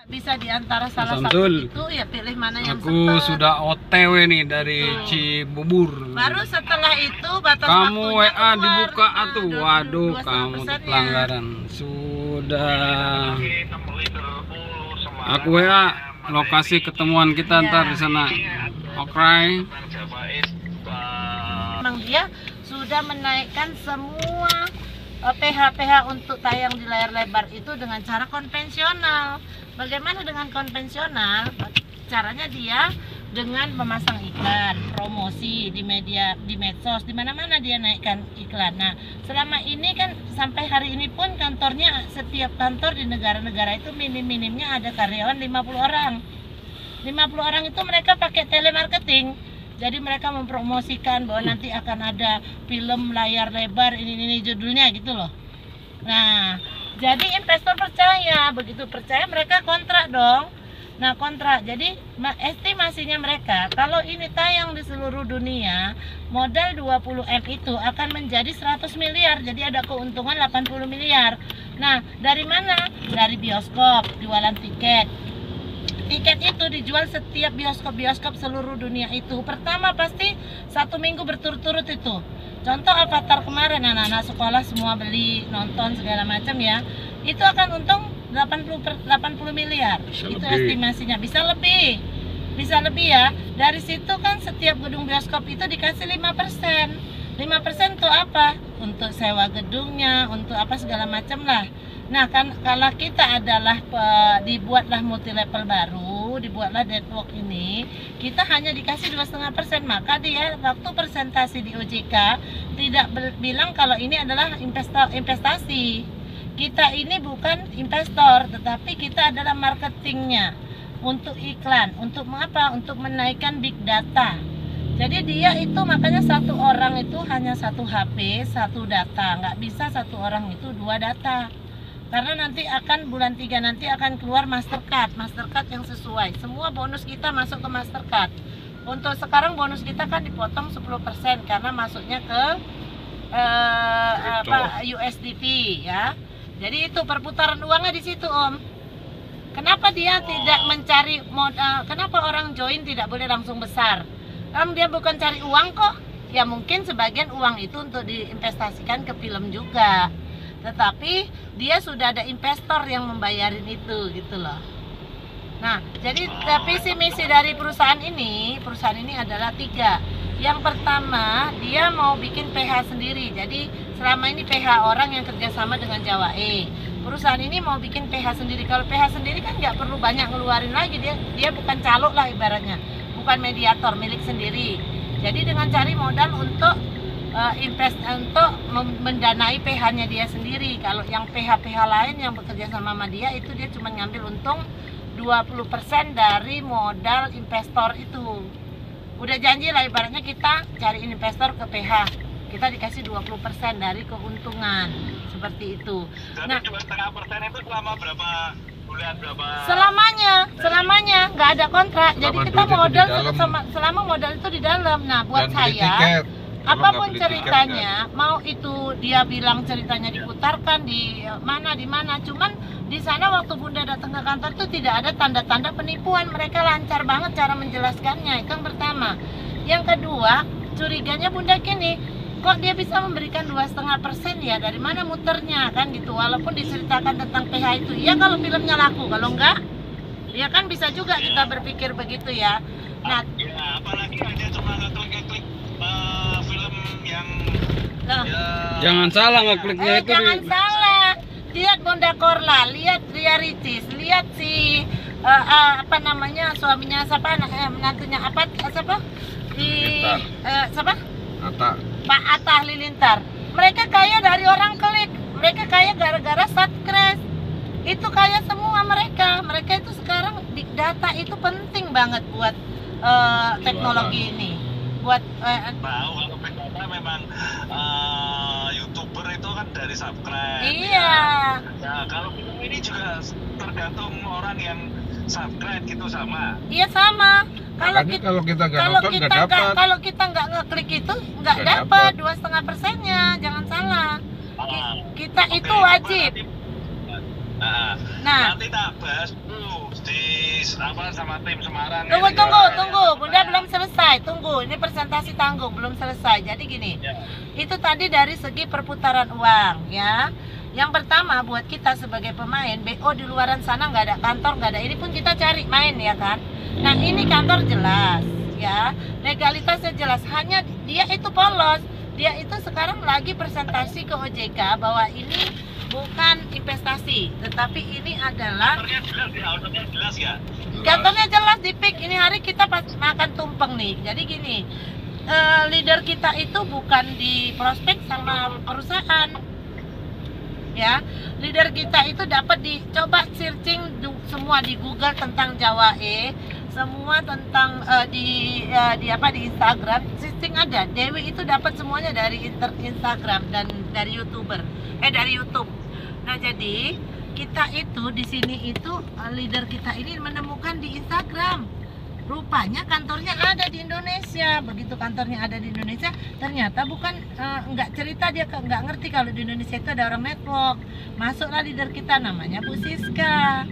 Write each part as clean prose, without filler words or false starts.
Bisa diantara salah satu Samsul, itu ya pilih mana yang aku sempet. sudah OTW nih dari Cibubur. Baru setelah itu batas Kamu waktunya WA keluar. dibuka Nah, atuh. Waduh, kamu tuh 2,5%-nya. pelanggaran. Sudah. Aku WA lokasi ketemuan kita Iya. ntar di sana. Oke. Memang dia sudah menaikkan semua PH-PH untuk tayang di layar lebar itu dengan cara konvensional. Bagaimana dengan konvensional? Caranya dia dengan memasang iklan, promosi di media, di medsos, di mana-mana dia naikkan iklan. Nah, selama ini kan sampai hari ini pun kantornya, setiap kantor di negara-negara itu minim-minimnya ada karyawan 50 orang. 50 orang itu mereka pakai telemarketing. Jadi mereka mempromosikan bahwa nanti akan ada film layar lebar ini judulnya gitu loh. Nah, jadi investor percaya, begitu percaya mereka kontrak dong. Nah, kontrak. Jadi estimasinya mereka kalau ini tayang di seluruh dunia, modal 20M itu akan menjadi 100 miliar. Jadi ada keuntungan 80 miliar. Nah, dari mana? Dari bioskop, jualan tiket. Tiket itu dijual setiap bioskop-bioskop seluruh dunia itu. Pertama pasti 1 minggu berturut-turut itu. Contoh Avatar kemarin, anak-anak sekolah semua beli, nonton segala macam ya. Itu akan untung 80 miliar. Bisa itu lebih. estimasinya. Bisa lebih. Bisa lebih ya. Dari situ kan setiap gedung bioskop itu dikasih 5%. 5% untuk apa? Untuk sewa gedungnya, untuk apa segala macam lah. Nah, kan kalau kita adalah dibuatlah multi level baru, dibuatlah network ini, kita hanya dikasih 2,5%. Maka dia waktu presentasi di OJK tidak bilang kalau ini adalah investasi. Kita ini bukan investor, tetapi kita adalah marketingnya untuk iklan, untuk apa? Untuk menaikkan big data. Jadi dia itu makanya satu orang itu hanya satu HP, satu data, nggak bisa satu orang itu 2 data. Karena nanti akan bulan 3 nanti akan keluar Mastercard yang sesuai. Semua bonus kita masuk ke Mastercard. Untuk sekarang bonus kita kan dipotong 10% karena masuknya ke USDT ya. Jadi itu perputaran uangnya di situ, Om. Kenapa dia tidak mencari modal? Kenapa orang join tidak boleh langsung besar? Kan dia bukan cari uang kok. Ya mungkin sebagian uang itu untuk diinvestasikan ke film juga. Tetapi dia sudah ada investor yang membayarin itu gitu loh. Nah, jadi visi misi dari perusahaan ini adalah 3. Yang pertama, dia mau bikin PH sendiri. Jadi selama ini PH orang yang kerjasama dengan Jawa E. Perusahaan ini mau bikin PH sendiri. Kalau PH sendiri kan nggak perlu banyak ngeluarin lagi, dia bukan calo lah ibaratnya, bukan mediator, milik sendiri. Jadi dengan cari modal untuk untuk mendanai PH-nya dia sendiri. Kalau yang PH-PH lain yang bekerja sama dia itu dia cuma ngambil untung 20% dari modal investor itu. Udah janji lah ibaratnya kita cari investor ke PH, kita dikasih 20% dari keuntungan seperti itu. Nah, 2,5% itu selama berapa bulan, berapa? Selamanya nggak ada kontrak. Jadi Selama kita duit itu modal di dalam. selama modal itu di dalam. Nah, buat Dan beli saya tiket. Kalau apapun nggak beli ceritanya, mau itu dia bilang ceritanya diputarkan di mana, cuman di sana waktu Bunda datang ke kantor itu tidak ada tanda-tanda penipuan. Mereka lancar banget cara menjelaskannya. Itu yang pertama. Yang kedua, curiganya Bunda gini, kok dia bisa memberikan 2,5% ya? Dari mana muternya kan gitu? Walaupun diceritakan tentang PH itu, ya kalau filmnya laku, kalau enggak, ya kan bisa juga kita berpikir begitu ya. Nah, Ya, apalagi hanya cuma ngeklik film yang loh. Jangan salah ngekliknya itu. Jangan salah. Lihat Bunda Korla, lihat Ria Ricis, lihat si apa namanya suaminya siapa, menantunya apa siapa? Siapa? Atta. Pak Atta Halilintar. Mereka kaya dari orang klik. Mereka kaya gara-gara subscribe. Itu kaya semua mereka. Mereka itu sekarang big data itu penting banget buat teknologi ini. Buat tahu kalau PKK memang YouTuber itu kan dari subscribe. iya. Ya, kalau film ini juga tergantung orang yang subscribe gitu sama. Iya sama. Makanya kalau kita nggak nonton nggak dapat. Kalau kita nggak ngeklik itu nggak Nggak dapat dapat. 2,5%-nya. Jangan salah. Kita Oke, itu wajib. Nah, Nah, nanti tak bahas dulu sama tim Semarang. Tunggu, Bunda belum selesai. Tunggu, ini presentasi tanggung belum selesai. Jadi gini, itu tadi dari segi perputaran uang, ya. Yang pertama buat kita sebagai pemain, BO di luaran sana nggak ada kantor, nggak ada. Ini pun kita cari main, ya kan. Nah ini kantor jelas, ya. Legalitasnya jelas. Hanya dia itu polos. Dia itu sekarang lagi presentasi ke OJK bahwa ini bukan investasi, tetapi ini adalah Kantornya jelas ya. kantornya jelas di PIK. Ini hari kita pas makan tumpeng nih. Jadi gini, leader kita itu bukan di prospek sama perusahaan, ya. Leader kita itu dapat dicoba searching semua di Google tentang Jawa semua tentang di Instagram searching ada. Dewi itu dapat semuanya dari Instagram dan dari dari YouTube. Nah jadi kita itu di sini itu leader kita ini menemukan di Instagram. Rupanya kantornya ada di Indonesia. Begitu kantornya ada di Indonesia, ternyata bukan nggak cerita, dia nggak ngerti kalau di Indonesia itu ada orang network. Masuklah leader kita namanya Bu Siska.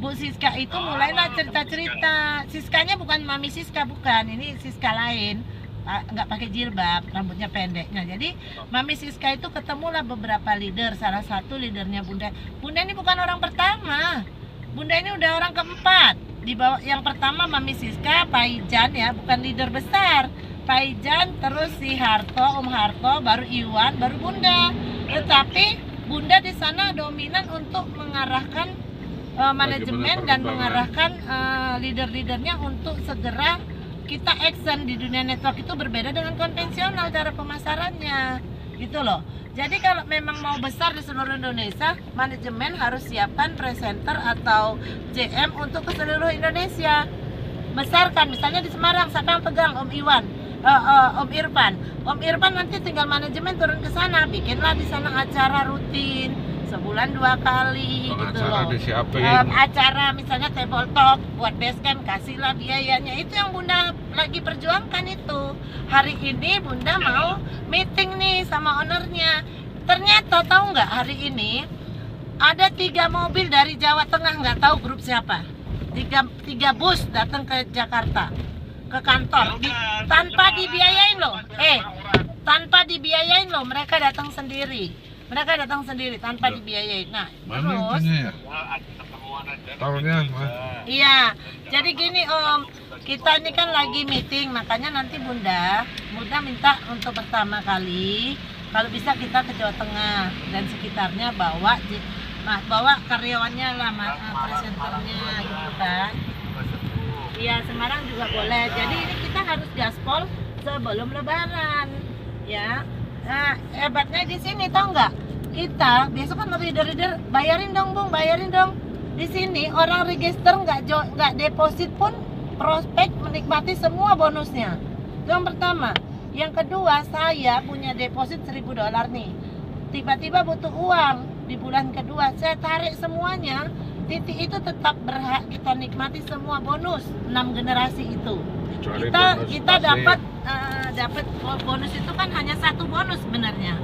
Bu Siska itu mulailah cerita-cerita. Siskanya bukan Mami Siska, bukan. Ini Siska lain. Nggak pakai jilbab, rambutnya pendeknya. Jadi Mami Siska itu ketemulah beberapa leader. Salah satu leadernya Bunda. Bunda ini bukan orang pertama. Bunda ini udah orang keempat. Di bawah yang pertama Mami Siska, Pak Ijan, ya, bukan leader besar. Pak Ijan, terus si Harto, Om Harto, baru Iwan, baru Bunda. Tetapi Bunda di sana dominan untuk mengarahkan manajemen dan mengarahkan leader-leadernya untuk segera kita action. Di dunia network itu berbeda dengan konvensional cara pemasarannya, gitu loh. Jadi kalau memang mau besar di seluruh Indonesia, manajemen harus siapkan presenter atau JM untuk ke seluruh Indonesia. Besarkan, misalnya di Semarang siapa yang pegang? Om Iwan, Om Irfan. Om Irfan nanti tinggal manajemen turun ke sana, bikinlah di sana acara rutin sebulan 2 kali, gitu loh. Acara misalnya table talk buat basecamp, kasihlah biayanya. Itu yang Bunda lagi perjuangkan itu. Hari ini Bunda mau meeting nih sama ownernya. Ternyata tahu nggak, hari ini ada 3 mobil dari Jawa Tengah, nggak tahu grup siapa. 3 bus datang ke Jakarta, ke kantor, tanpa dibiayain loh. Tanpa dibiayain loh, mereka datang sendiri. Mereka datang sendiri tanpa dibiayai. Nah, terus tahunnya iya, jadi gini Om, kita ini kan lagi meeting, makanya nanti Bunda minta untuk pertama kali kalau bisa kita ke Jawa Tengah dan sekitarnya, bawa karyawannya lah, presenternya, gitu kan. Iya, Semarang juga boleh. Jadi ini kita harus gaspol sebelum Lebaran, ya. Nah, hebatnya di sini tau nggak? Kita besok kan leader bayarin dong Bung, bayarin dong. Di sini orang register nggak deposit pun prospek menikmati semua bonusnya. Itu yang pertama. Yang kedua, saya punya deposit $1.000 nih. Tiba-tiba butuh uang di bulan kedua, saya tarik semuanya. Titik itu tetap berhak kita nikmati semua bonus 6 generasi itu. Kita dapat bonus itu kan hanya 1 bonus sebenarnya.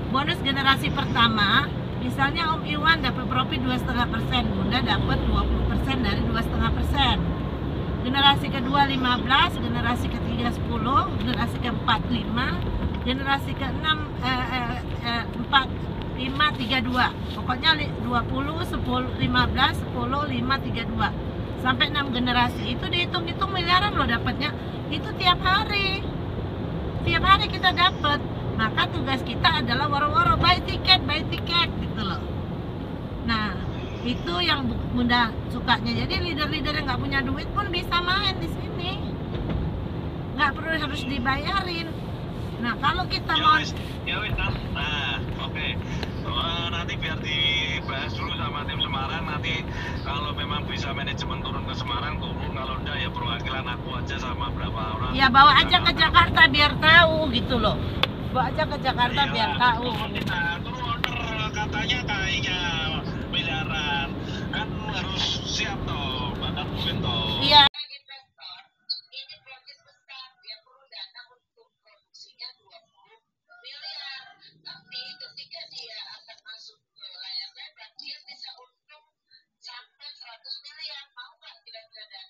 Bonus generasi pertama, misalnya Om Iwan dapat profit 2,5%, Bunda dapat 20% dari 2,5%. Generasi kedua 15, generasi ketiga 10, generasi keempat 5, generasi keenam 4, 5, 32. Pokoknya 20, 10, 15, 10, 5, 32. Sampai 6 generasi. Itu dihitung-hitung miliaran loh dapatnya. Itu tiap hari. Tiap hari kita dapat. Maka tugas kita adalah woro-woro buy tiket gitu loh. Nah, itu yang Bunda sukanya. Jadi leader-leader yang nggak punya duit pun bisa main di sini. Nggak perlu harus dibayarin. Nah, kalau kita mau nanti biar dibahas dulu sama tim Semarang. Nanti kalau memang bisa manajemen turun ke Semarang, turun. Kalau udah ya perwakilan aku aja sama berapa orang. Ya bawa aja ke Jakarta biar tahu gitu loh. Bawa aja ke Jakarta biar tahu. Terus order katanya kayaknya miliaran. Kan harus siap toh, bakal mungkin toh. Iya. Sampai 100 miliar, mau nggak kira-kira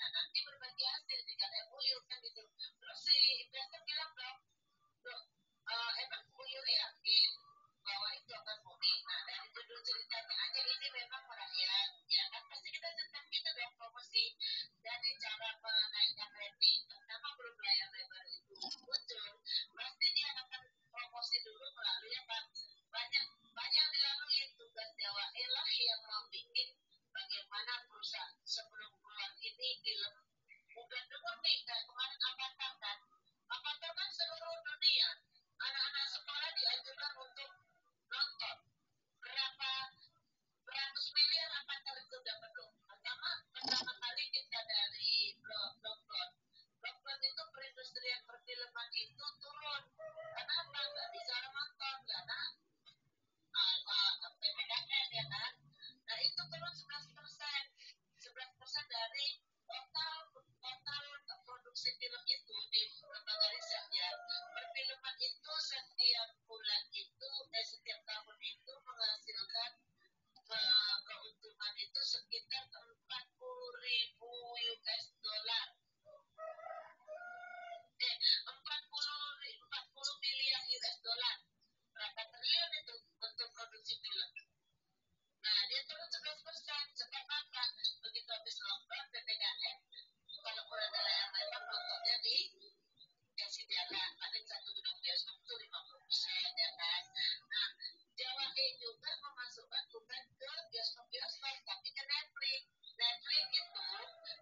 dari total produksi film itu di lembaga risetnya, perfilman itu setiap bulan itu setiap tahun itu menghasilkan keuntungan itu sekitar 40.000 US dollar. 40 miliar US dollar. Berapa triliun itu untuk produksi film. Nah, dia turun 11%. Sebab apa? Begitu habis lockdown, PPKM, kalau ada layar lebar nontonnya di jalan, paling satu gedung bioskop itu 50%, ya kan? Nah, Jawa juga memasukkan bukan ke bioskop-bioskop, tapi ke Netflix. Netflix itu,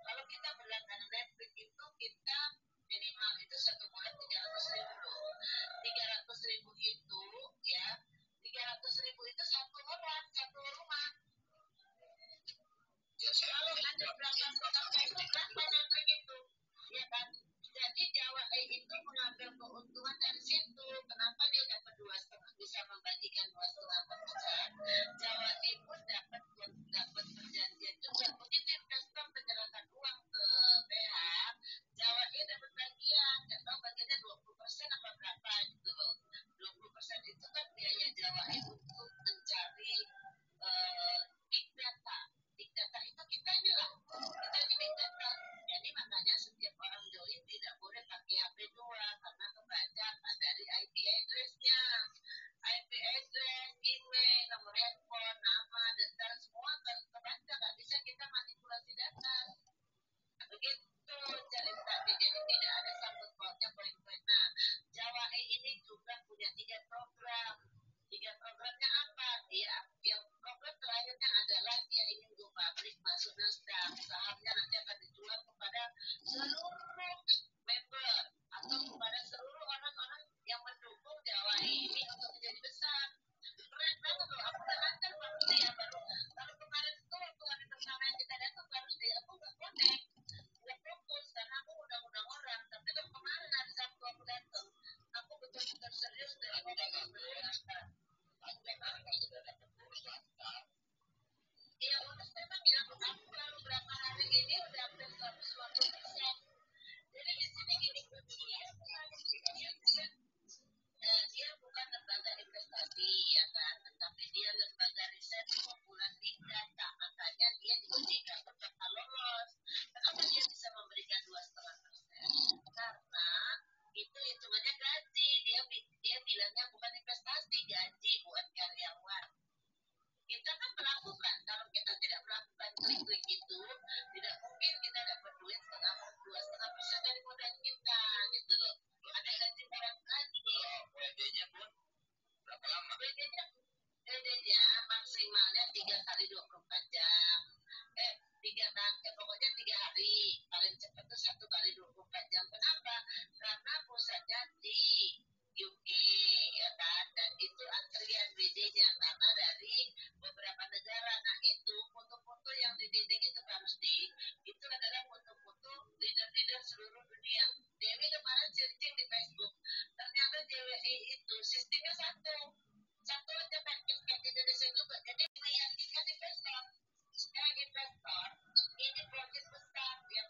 kalau kita berlangganan Netflix itu, kita minimal itu satu bulan 300.000 loh. 300.000 itu, ya, 300.000 itu satu orang, satu rumah. Kalau ada berapa tetangga itu berapa Netflix itu, ya kan? Jadi Jawa itu mengambil keuntungan dari situ. Kenapa dia dapat 2,5, bisa membagikan 2,5%? Jawa pun dapat perjanjian juga. Begitu investor menyerahkan uang ke PH, Jawa dapat bagian. Nggak tahu bagiannya 20% apa berapa gitu loh. 20% itu kan biaya Jawa untuk mencari big data. Big data itu kita inilah. Kita ini big data. Jadi makanya setiap orang join tidak boleh pakai HP 2 karena kebaca dari IP address-nya. IP address, email, nomor handphone, nama, data, semua kebaca. Nggak bisa kita manipulasi data. Begitu cerita. Jadi tidak ada sangkut pautnya poin-poin. Nah, Jawa ini juga punya 3 program. 3 programnya apa? Yang program terakhirnya adalah dia ingin go public, masuk Nasdaq. Sahamnya nanti akan dijual kepada seluruh member atau kepada seluruh orang-orang yang mendukung Jawa ini untuk menjadi besar. Keren banget loh. Aku udah lancar waktu ya baru kemarin itu waktu hari pertama yang kita datang baru deh aku nggak connect, nggak fokus karena aku undang-undang orang. Tapi kalau kemarin hari Sabtu aku datang, aku betul-betul serius dari Iya, bonus memang ya. Aku baru berapa hari ini udah hampir 120%. Jadi di sini gini, dia bukan lembaga investasi ya kan, tetapi dia lembaga riset kumpulan big data. Makanya dia diuji kalau lolos. Kenapa dia bisa memberikan 2,5%? Karena itu hitungannya gaji. Dia bilangnya bukan investasi, gaji buat karyawan. Kita kan melakukan, kalau kita tidak melakukan klik-klik itu, tidak mungkin kita dapat duit 2,5% dari modal kita, gitu loh. Ada gaji barang lagi. WD-nya pun berapa lama? WD-nya maksimalnya 3 kali 24 jam. 3 pokoknya 3 hari. Paling cepat itu 1 kali 24 jam. Kenapa? Karena pusatnya di UK, ya kan? Dan itu antrian WD-nya karena dari beberapa negara. Nah itu foto-foto yang didinding itu itu adalah foto-foto leader-leader seluruh dunia. Dewi kemarin searching di Facebook, ternyata JWI itu sistemnya satu aja kan kayak di Indonesia juga. Jadi meyakinkan investor, investor ini profit besar, yang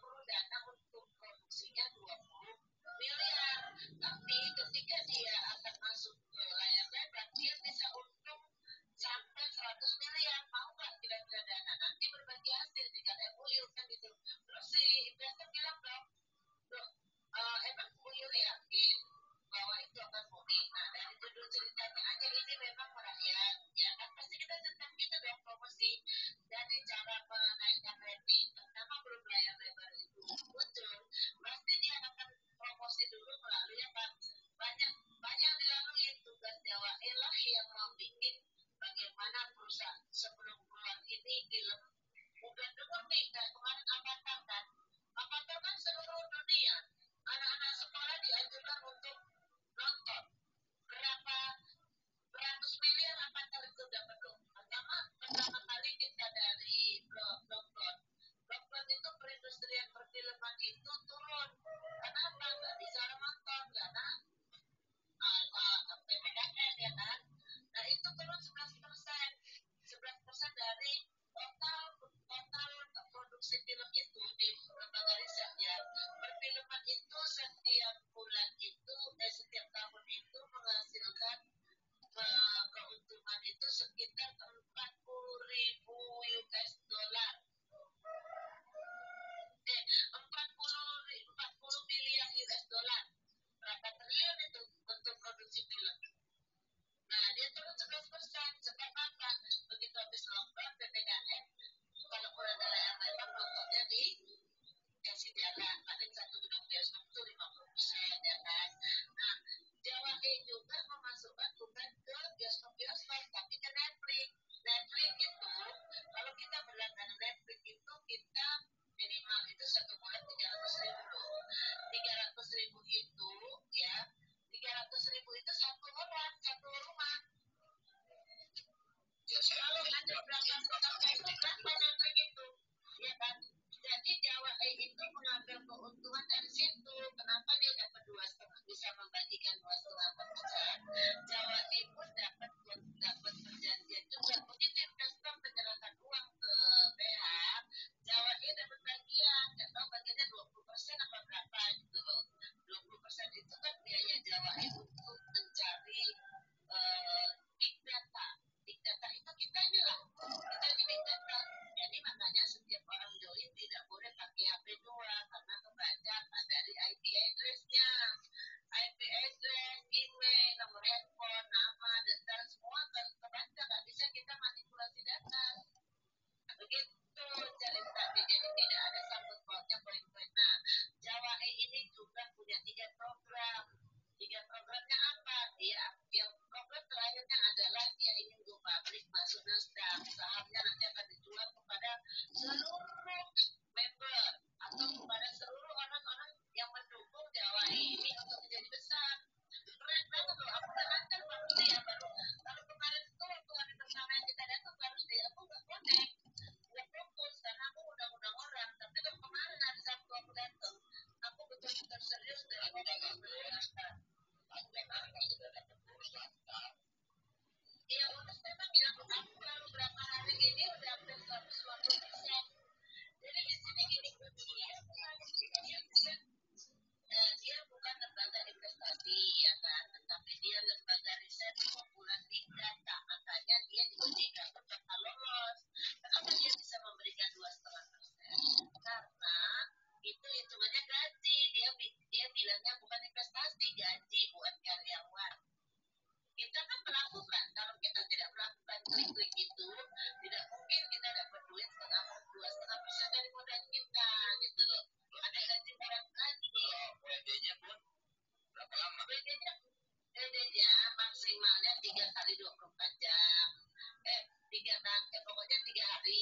dikasih jalan paling satu gedung bioskop itu 50% ya kan. Nah, Jawa juga memasukkan bukan ke bioskop-bioskop tapi ke Netflix. Netflix itu kalau kita berlangganan Netflix itu kita minimal itu satu bulan 300.000 loh. 300.000 itu ya 300.000 itu satu orang satu rumah. Kalau ada berapa itu berapa Netflix itu ya kan. Jadi Jawa itu mengambil keuntungan dari situ. Kenapa dia dapat 2,5 bisa membagikan 2,5%? Jawa pun dapat perjanjian juga. Begitu investor menyerahkan uang ke PH, Jawa dapat bagian. Nggak tahu bagiannya 20% apa berapa gitu loh. 20% itu kan biaya Jawa untuk mencari big data. Big data itu kita inilah. Kita ini big data. Jadi makanya setiap orang join tidak boleh pakai HP 2 karena kebaca dari IP address-nya. IP address, email, nomor handphone, nama, detail semua kebaca. Nggak bisa kita manipulasi data. Begitu ceritanya. Jadi tidak ada sangkut pautnya poin-poin. Nah, Jawa ini juga punya 3 program. 3 programnya apa? Yang program terakhirnya adalah dia ingin go public masuk Nasdaq. Sahamnya nanti akan dijual kepada seluruh member atau kepada seluruh orang-orang yang mendukung Jawa ini untuk menjadi besar. Keren banget loh. Aku udah lancar waktu ya baru. Kalau kemarin itu waktu hari pertama yang kita datang baru deh aku nggak connect, nggak fokus karena aku undang-undang orang. Tapi kalau kemarin hari Sabtu aku datang, aku betul-betul serius dan aku dapat berusaha. Iya, untuk memang bilang aku baru berapa hari ini udah hampir 120%. Jadi di sini gini, dia bukan lembaga investasi ya kan, tetapi dia lembaga riset kumpulan big data. Makanya dia diuji bakal lolos. Kenapa dia bisa memberikan 2,5%? Karena itu hitungannya gaji. Dia bilangnya bukan investasi, gaji buat karyawan. Kita kan melakukan. Kalau kita tidak melakukan klik-klik itu, tidak mungkin kita dapat duit 2,5% dari modal kita, gitu loh. Ada gaji barang lagi. WD-nya pun berapa lama? WD-nya maksimalnya 3 kali 24 jam. 3 kali, pokoknya 3 hari